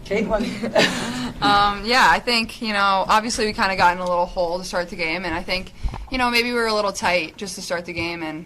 Caitlin. Yeah, I think, obviously we kind of got in a little hole to start the game, and I think, maybe we were a little tight just to start the game, and,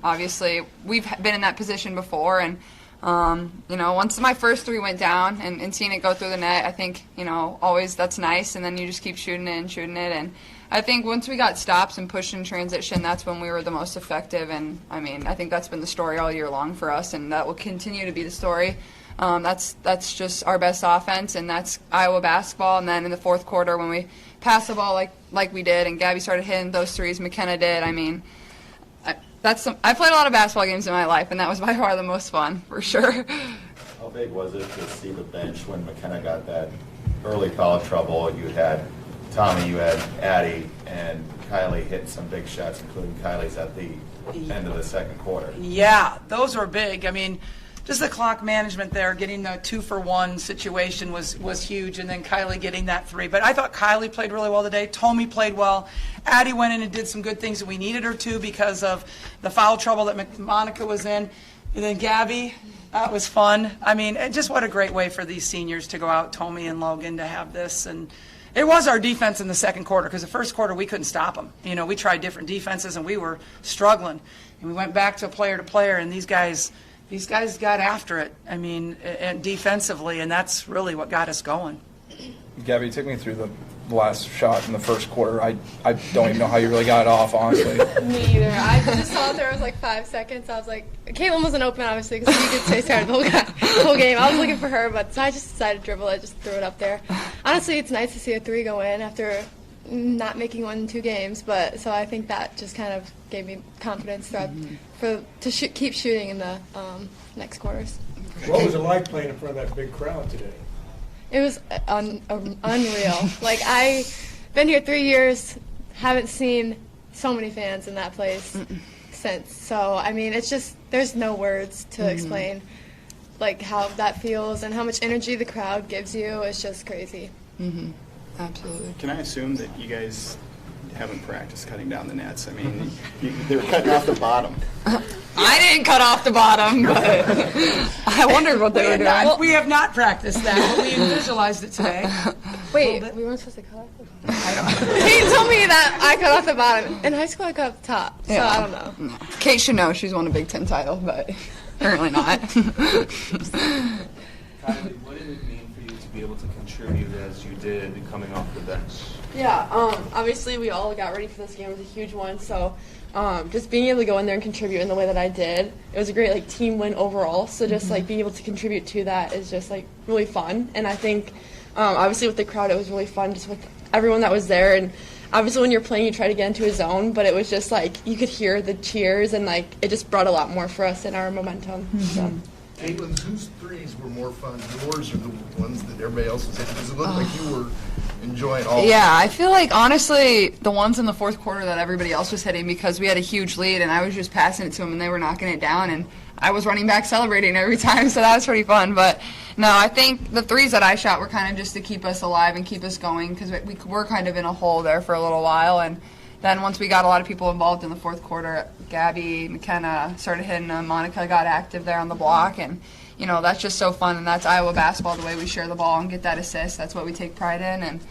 obviously we've been in that position before, and, once my first three went down and seeing it go through the net, I think, always that's nice, and then you just keep shooting it, and I think once we got stops and pushed in transition, that's when we were the most effective, and, I think that's been the story all year long for us, and that will continue to be the story. That's just our best offense, and that's Iowa basketball. And then in the fourth quarter, when we passed the ball like we did, and Gabby started hitting those threes, McKenna did. I played a lot of basketball games in my life, and that was by far the most fun, for sure. How big was it to see the bench when McKenna got that early foul trouble? You had Tommy, you had Addie, and Kylie hit some big shots, including Kylie's at the end of the second quarter. Yeah, those were big. Just the clock management there, getting the 2-for-1 situation was huge, and then Kylie getting that three. But I thought Kylie played really well today. Tommy played well. Addie went in and did some good things that we needed her to because of the foul trouble that Monica was in. And then Gabby, that was fun. Just what a great way for these seniors to go out, Tommy and Logan, to have this. And it was our defense in the second quarter, because the first quarter we couldn't stop them. We tried different defenses, and we were struggling. And we went back to player, and these guys got after it, and defensively, and that's really what got us going. Gabby, take me through the last shot in the first quarter. I don't even know how you really got it off, honestly. Me either. I just saw there was like 5 seconds. I was like, Caitlin wasn't open, obviously, because you could say started the whole game. I was looking for her, but so I just decided to dribble it, just threw it up there. Honestly, it's nice to see a three go in after not making 1 in 2 games, but so I think that just kind of gave me confidence to keep shooting in the next quarters. What was it like playing in front of that big crowd today? It was unreal. I've been here 3 years, haven't seen so many fans in that place since. So it's just there's no words to explain how that feels and how much energy the crowd gives you. It's just crazy. Absolutely. Can I assume that you guys haven't practiced cutting down the nets? They were cutting off the bottom. I didn't cut off the bottom, but I wondered what they were doing. We have not practiced that, but we visualized it today. Wait, we weren't supposed to cut off the bottom? Kate told me that I cut off the bottom. In high school, I cut off the top, so I don't know. No. Kate should know. She's won a Big Ten title, but apparently not. Kylie, what did it mean for you to be able to contribute as you did coming off the bench? Yeah, obviously we all got ready for this game. It was a huge one, so just being able to go in there and contribute in the way that I did, it was a great team win overall. So just being able to contribute to that is just really fun. And I think obviously with the crowd, it was really fun just with everyone that was there. And obviously when you're playing, you try to get into a zone, but it was just you could hear the cheers, and it just brought a lot more for us in our momentum. So. Caitlin, whose threes were more fun, yours or the ones that everybody else was hitting? Because it looked like you were enjoying all. Yeah, I feel honestly, the ones in the fourth quarter that everybody else was hitting, because we had a huge lead, and I was just passing it to them, and they were knocking it down, and I was running back celebrating every time, so that was pretty fun. But no, I think the threes that I shot were kind of just to keep us alive and keep us going, because we were kind of in a hole there for a little while, and then once we got a lot of people involved in the fourth quarter, Gabby, McKenna started hitting them, Monica got active there on the block, and that's just so fun, and that's Iowa basketball, the way we share the ball and get that assist. That's what we take pride in, and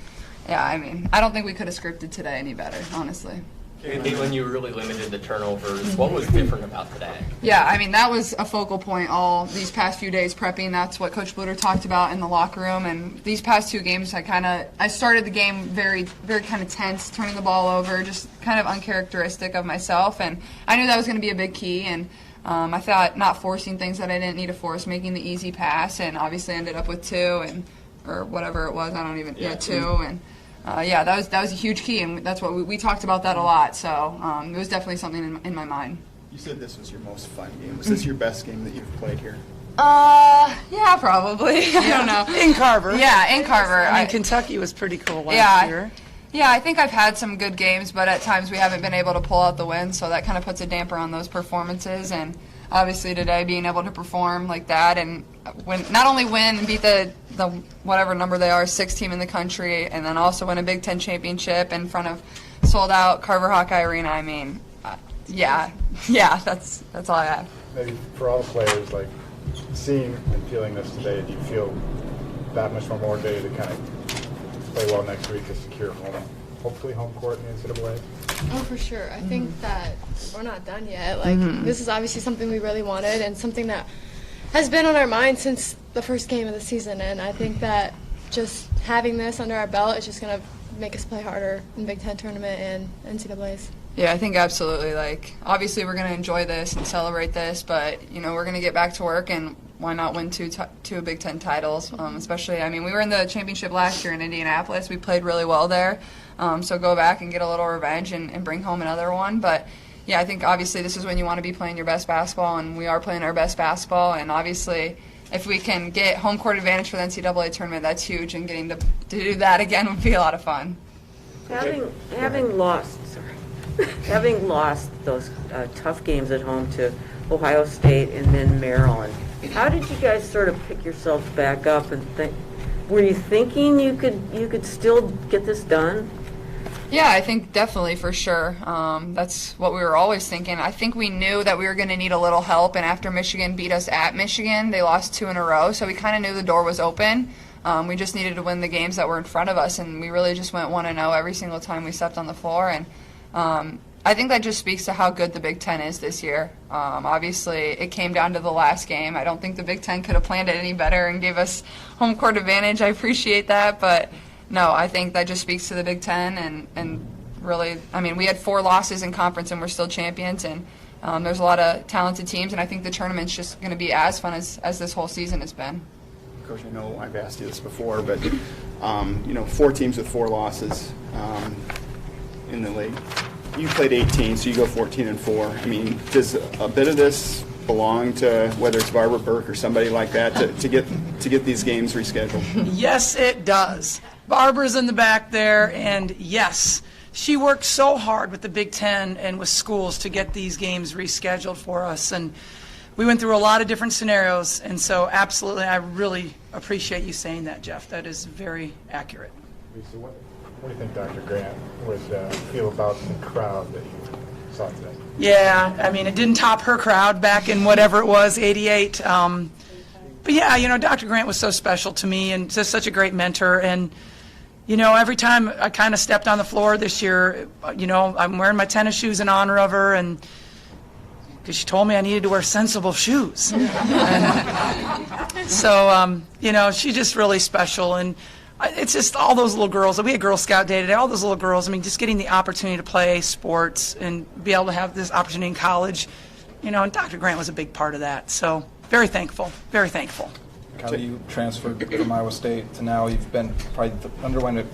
yeah, I don't think we could have scripted today any better, honestly. Caitlin, you really limited the turnovers. What was different about today? Yeah, that was a focal point all these past few days prepping. That's what Coach Bluder talked about in the locker room. And these past 2 games, I started the game very, very kind of tense, turning the ball over, just kind of uncharacteristic of myself. And I knew that was going to be a big key. And I thought not forcing things that I didn't need to force, making the easy pass, and obviously ended up with 2 or whatever it was. I don't even 2 and. That was a huge key, and that's what we talked about that a lot. So it was definitely something in my mind. You said this was your most fun game. Was this your best game that you've played here? Yeah, probably. I don't know. In Carver. Yeah, in Carver. Kentucky was pretty cool last year. Yeah, I think I've had some good games, but at times we haven't been able to pull out the win, so that kind of puts a damper on those performances. And obviously today, being able to perform like that and not only win and beat the whatever number they are, 6th team in the country, and then also win a Big Ten championship in front of sold-out Carver Hawkeye Arena. That's all I have. Maybe for all the players, seeing and feeling this today, do you feel that much more day to kind of play well next week to secure home, hopefully home court in the NCAA? Oh, for sure. I think that we're not done yet. Like, this is obviously something we really wanted and something that has been on our mind since the first game of the season. And I think that just having this under our belt is just going to make us play harder in Big Ten tournament and NCAAs. Yeah, I think absolutely. Like, obviously we're going to enjoy this and celebrate this, but, we're going to get back to work, and why not win two Big Ten titles? Especially, we were in the championship last year in Indianapolis. We played really well there. So go back and get a little revenge and bring home another one. But, yeah, I think obviously this is when you want to be playing your best basketball, and we are playing our best basketball. And obviously if we can get home court advantage for the NCAA tournament, that's huge, and getting to do that again would be a lot of fun. Having lost those tough games at home to Ohio State and then Maryland, how did you guys sort of pick yourselves back up and think? Were you thinking you could still get this done? Yeah, I think definitely, for sure. That's what we were always thinking. I think we knew that we were going to need a little help, and after Michigan beat us at Michigan, they lost 2 in a row, so we kind of knew the door was open. We just needed to win the games that were in front of us, and we really just went 1-0 every single time we stepped on the floor. And I think that just speaks to how good the Big Ten is this year. Obviously, it came down to the last game. I don't think the Big Ten could have planned it any better and gave us home court advantage. I appreciate that, but no, I think that just speaks to the Big Ten, and really, we had 4 losses in conference and we're still champions, and there's a lot of talented teams, and I think the tournament's just going to be as fun as this whole season has been. Coach, I know I've asked you this before, but 4 teams with 4 losses in the league. You played 18, so you go 14-4. Does a bit of this belong to whether it's Barbara Burke or somebody like that to get these games rescheduled? Yes, it does. Barbara's in the back there, and yes, she worked so hard with the Big Ten and with schools to get these games rescheduled for us. And we went through a lot of different scenarios, and so absolutely, I really appreciate you saying that, Jeff. That is very accurate. Lisa, what do you think Dr. Grant would feel about the crowd that you saw today? Yeah, it didn't top her crowd back in whatever it was, 88. But yeah, Dr. Grant was so special to me and just such a great mentor. And, every time I kind of stepped on the floor this year, I'm wearing my tennis shoes in honor of her, and because she told me I needed to wear sensible shoes. And so, she's just really special. And it's just all those little girls. We had Girl Scout Day today. All those little girls, just getting the opportunity to play sports and be able to have this opportunity in college, and Dr. Grant was a big part of that. So very thankful, very thankful. Kylie, you transferred from Iowa State to now. You've been underwent a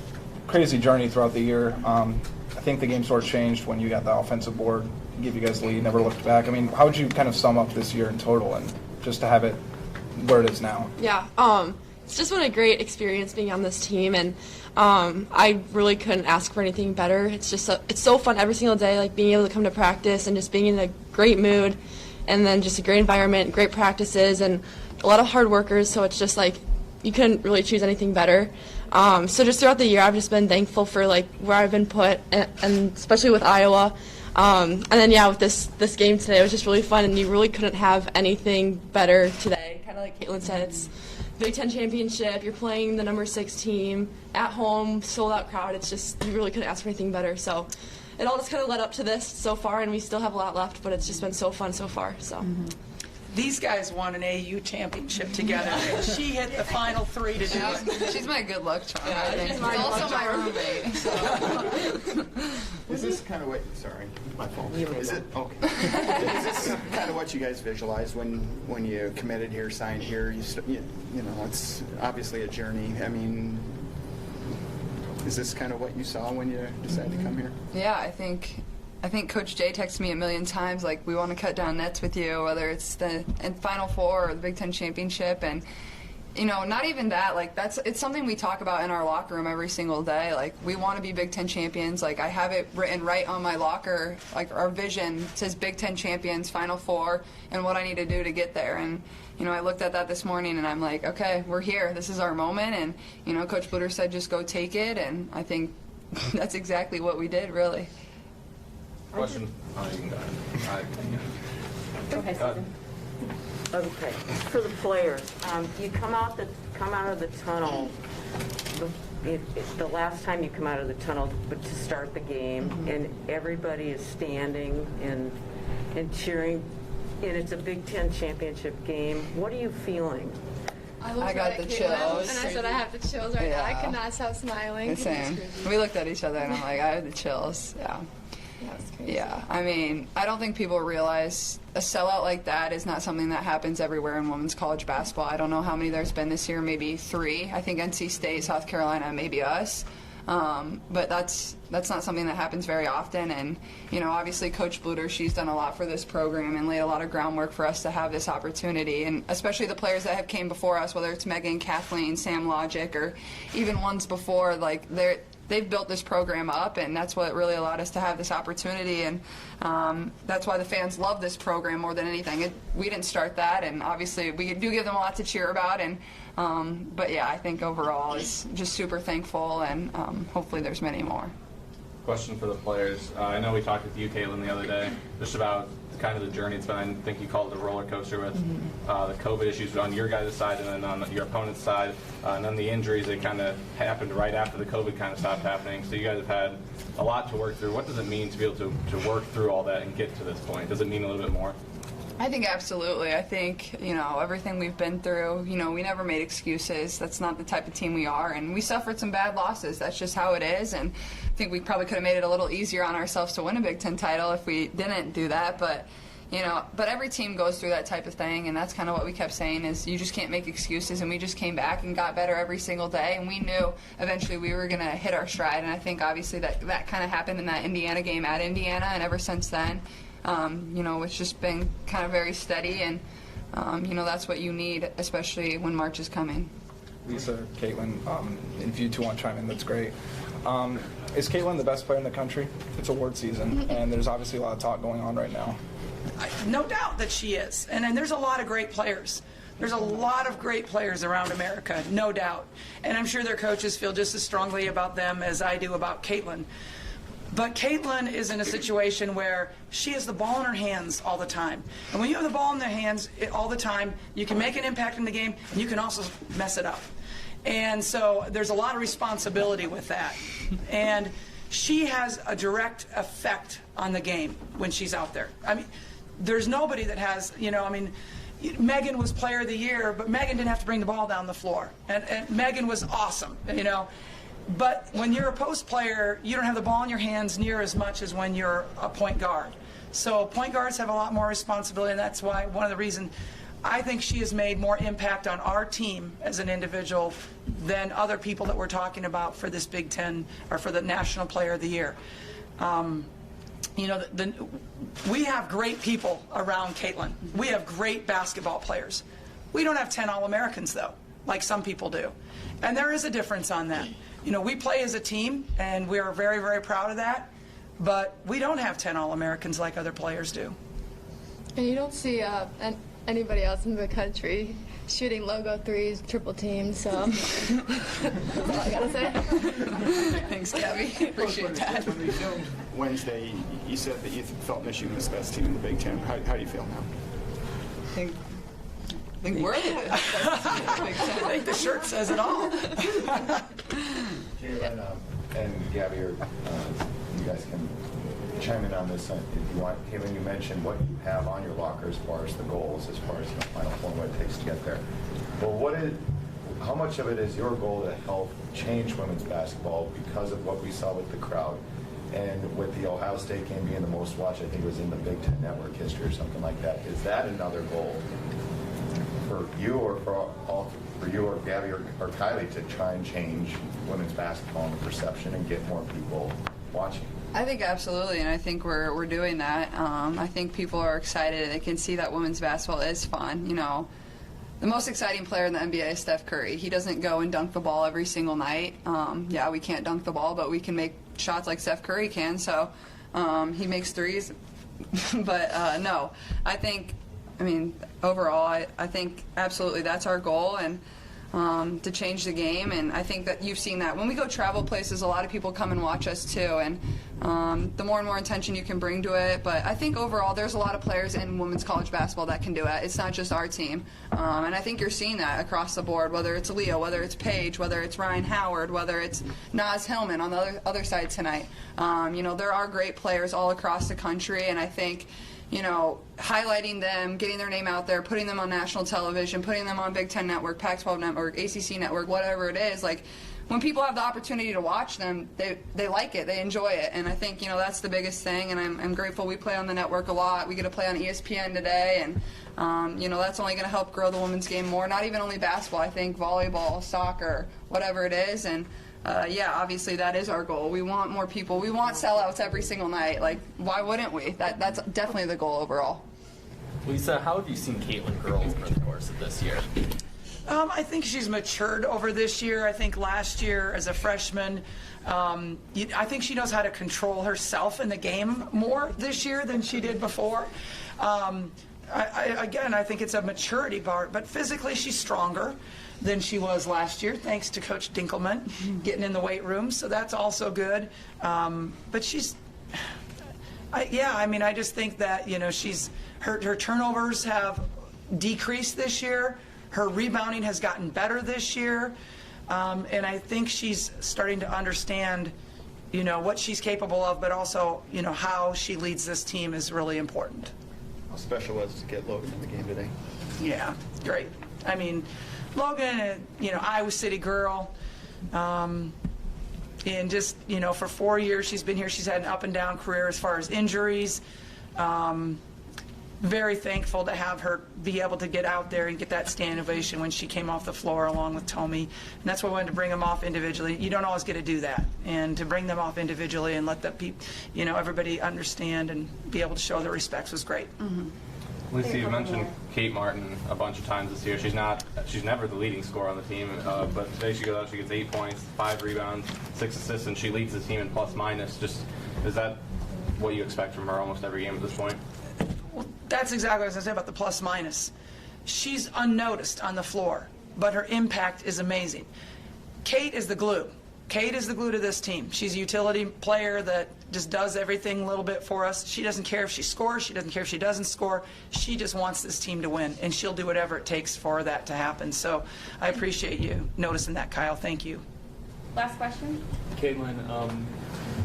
crazy journey throughout the year. I think the game sort of changed when you got the offensive board, gave you guys the lead, never looked back. How would you kind of sum up this year in total and just to have it where it is now? Yeah, it's just been a great experience being on this team, and I really couldn't ask for anything better. It's just it's so fun every single day, like being able to come to practice and just being in a great mood, and then just a great environment, great practices, and a lot of hard workers. So it's just like you couldn't really choose anything better. So just throughout the year, I've just been thankful for where I've been put, and especially with Iowa. And then with this game today, it was just really fun, and you really couldn't have anything better today. Kind of like Caitlin said, it's Big Ten championship. You're playing the number 6 team at home, sold out crowd. It's just you really couldn't ask for anything better. So it all just kind of led up to this so far, and we still have a lot left, but it's just been so fun so far. So. These guys won an AU championship together, and she hit the final 3 to do it. She's my good luck charm. She's also my roommate. Is this kind of what? Sorry, my fault. Is it okay? Is this kind of what you guys visualized when you committed here, signed here? It's obviously a journey. Is this kind of what you saw when you decided to come here? Yeah, I think Coach Jay texted me a million times, we want to cut down nets with you, whether it's the Final Four or the Big Ten championship. And, not even that, it's something we talk about in our locker room every single day. We want to be Big Ten champions. I have it written right on my locker, our vision says Big Ten champions, Final Four, and what I need to do to get there. And, I looked at that this morning, and I'm like, okay, we're here. This is our moment. And, Coach Bluder said just go take it, and I think that's exactly what we did, really. Question? You can go ahead. Go ahead, Susan. Okay. For the players, you come out come out of the tunnel, the last time you come out of the tunnel but to start the game, and everybody is standing and cheering, and it's a Big Ten championship game. What are you feeling? I got the chills. And I said I have the chills right now. I could not stop smiling. Same. We looked at each other and I'm like, I have the chills. Yeah. That's crazy. Yeah, I mean, I don't think people realize a sellout like that is not something that happens everywhere in women's college basketball. I don't know how many there's been this year, maybe 3. I think NC State, South Carolina, maybe us. But that's not something that happens very often. And, you know, obviously Coach Bluder, she's done a lot for this program and laid a lot of groundwork for us to have this opportunity. And especially the players that have came before us, whether it's Megan, Kathleen, Sam Logic, or even ones before, like they've built this program up, and that's what really allowed us to have this opportunity. And that's why the fans love this program more than anything. We didn't start that, and obviously we do give them a lot to cheer about. And but yeah, I think overall is just super thankful, and hopefully there's many more. Question for the players. I know we talked with you, Caitlin, the other day, just about kind of the journey it's been. I think you called it a roller coaster with the COVID issues on your guys' side and then on your opponent's side, and then the injuries that kind of happened right after the COVID kind of stopped happening. So you guys have had a lot to work through. What does it mean to be able to work through all that and get to this point? Does it mean a little bit more? I think absolutely. I think, you know, everything we've been through, you know, we never made excuses. That's not the type of team we are. And we suffered some bad losses. That's just how it is. And I think we probably could have made it a little easier on ourselves to win a Big Ten title if we didn't do that. But, you know, but every team goes through that type of thing. And that's kind of what we kept saying is you just can't make excuses. And we just came back and got better every single day. And we knew eventually we were going to hit our stride. And I think obviously that kind of happened in that Indiana game at Indiana. And ever since then, you know, it's just been kind of very steady, and, you know, that's what you need, especially when March is coming. Lisa, Caitlin, if you two want to chime in, that's great. Is Caitlin the best player in the country? It's award season, and there's obviously a lot of talk going on right now. No doubt that she is. And there's a lot of great players. There's a lot of great players around America, no doubt. And I'm sure their coaches feel just as strongly about them as I do about Caitlin. But Caitlin is in a situation where she has the ball in her hands all the time. And when you have the ball in their hands all the time, you can make an impact in the game, and you can also mess it up. And so there's a lot of responsibility with that. And she has a direct effect on the game when she's out there. I mean, there's nobody that has, you know, I mean, Megan was Player of the Year, but Megan didn't have to bring the ball down the floor. And Megan was awesome, you know. But when you're a post player, you don't have the ball in your hands near as much as when you're a point guard. So point guards have a lot more responsibility, and that's why one of the reasons I think she has made more impact on our team as an individual than other people that we're talking about for this Big Ten or for the National Player of the Year. You know, we have great people around Caitlin. We have great basketball players. We don't have 10 All-Americans, though, like some people do. And there is a difference on that. You know, we play as a team, and we are very, very proud of that. But we don't have 10 All-Americans like other players do. And you don't see anybody else in the country shooting logo threes, triple teams, so that's all I gotta say. Thanks, Gabby. Appreciate that. When we filmed Wednesday, you said that you felt Michigan was the best team in the Big Ten. How do you feel now? I think we're the best. I think the shirt says it all. Caitlin and Gabby, you guys can chime in on this if you want. Caitlin, you mentioned what you have on your locker as far as the goals, as far as Final Four, what it takes to get there. But how much of it is your goal to help change women's basketball because of what we saw with the crowd? And with the Ohio State game being the most watched, I think it was in the Big Ten Network history or something like that. Is that another goal for you or for you or Gabby or Kylie to try and change women's basketball and the perception and get more people watching? I think absolutely, and I think we're doing that. I think people are excited. They can see that women's basketball is fun. You know, the most exciting player in the NBA is Steph Curry. He doesn't go and dunk the ball every single night. Yeah, we can't dunk the ball, but we can make shots like Steph Curry can. So he makes threes. But no, I mean, overall, I think absolutely that's our goal. And to change the game, and I think that you've seen that. When we go travel places, a lot of people come and watch us too, and the more and more attention you can bring to it. But I think overall there's a lot of players in women's college basketball that can do it. It's not just our team. And I think you're seeing that across the board, whether it's Leah, whether it's Paige, whether it's Ryan Howard, whether it's Naz Hillman on the other side tonight. There are great players all across the country, and I think highlighting them, getting their name out there, putting them on national television, putting them on Big Ten Network, Pac-12 Network, ACC Network, whatever it is, like, when people have the opportunity to watch them, they like it, they enjoy it, and I think, that's the biggest thing, and I'm grateful we play on the network a lot. We get to play on ESPN today, and, that's only going to help grow the women's game more, not even only basketball, I think volleyball, soccer, whatever it is, and obviously that is our goal. We want more people. We want sellouts every single night. Like, why wouldn't we? That's definitely the goal overall. Lisa, how have you seen Caitlin grow over the course of this year? I think she's matured over this year. I think last year as a freshman, I think she knows how to control herself in the game more this year than she did before. I think it's a maturity part, but physically she's stronger than she was last year, thanks to Coach Dinkelman getting in the weight room, so that's also good. But she's, I just think that, her turnovers have decreased this year. Her rebounding has gotten better this year. And I think she's starting to understand, what she's capable of, but also, how she leads this team is really important. How special was it to get Logan in the game today? Yeah, great. Logan, Iowa City girl, and just, for 4 years she's been here. She's had an up and down career as far as injuries. Very thankful to have her be able to get out there and get that standing ovation when she came off the floor along with Tommy. And that's why I wanted to bring them off individually. You don't always get to do that. And to bring them off individually and let everybody understand and be able to show their respects was great. Mm-hmm. Lisa, you mentioned Kate Martin a bunch of times this year. She's never the leading scorer on the team, but today she goes out, she gets 8 points, 5 rebounds, 6 assists, and she leads the team in plus minus. Is that what you expect from her almost every game at this point? Well, that's exactly what I was going to say about the plus minus. She's unnoticed on the floor, but her impact is amazing. Kate is the glue. Kate is the glue to this team. She's a utility player that just does everything a little bit for us. She doesn't care if she scores. She doesn't care if she doesn't score. She just wants this team to win, and she'll do whatever it takes for that to happen. So I appreciate you noticing that, Kyle. Thank you. Last question. Caitlin,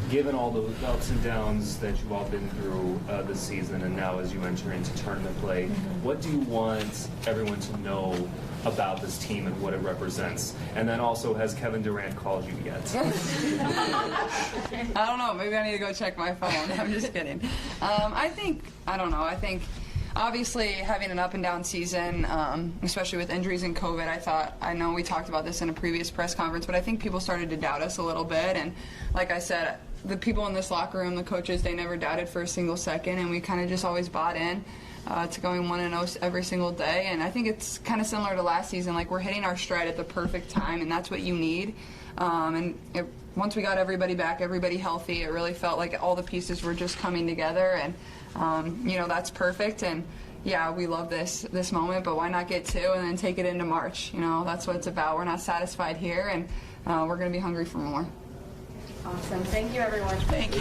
given all the ups and downs that you've all been through this season, and now as you enter into tournament play, what do you want everyone to know about this team and what it represents? And then also, has Kevin Durant called you yet? I don't know. Maybe I need to go check my phone. I'm just kidding. I think obviously having an up and down season, especially with injuries and COVID, I know we talked about this in a previous press conference, but I think people started to doubt us a little bit. And like I said, the people in this locker room, the coaches, they never doubted for a single second, and we kind of just always bought in to going 1-0 every single day. And I think it's kind of similar to last season. Like, we're hitting our stride at the perfect time, and that's what you need. Once we got everybody back, everybody healthy, it really felt like all the pieces were just coming together, and that's perfect. And yeah, we love this moment, but why not get 2 and then take it into March? That's what it's about. We're not satisfied here, and we're going to be hungry for more. Awesome. Thank you, everyone. Thank you.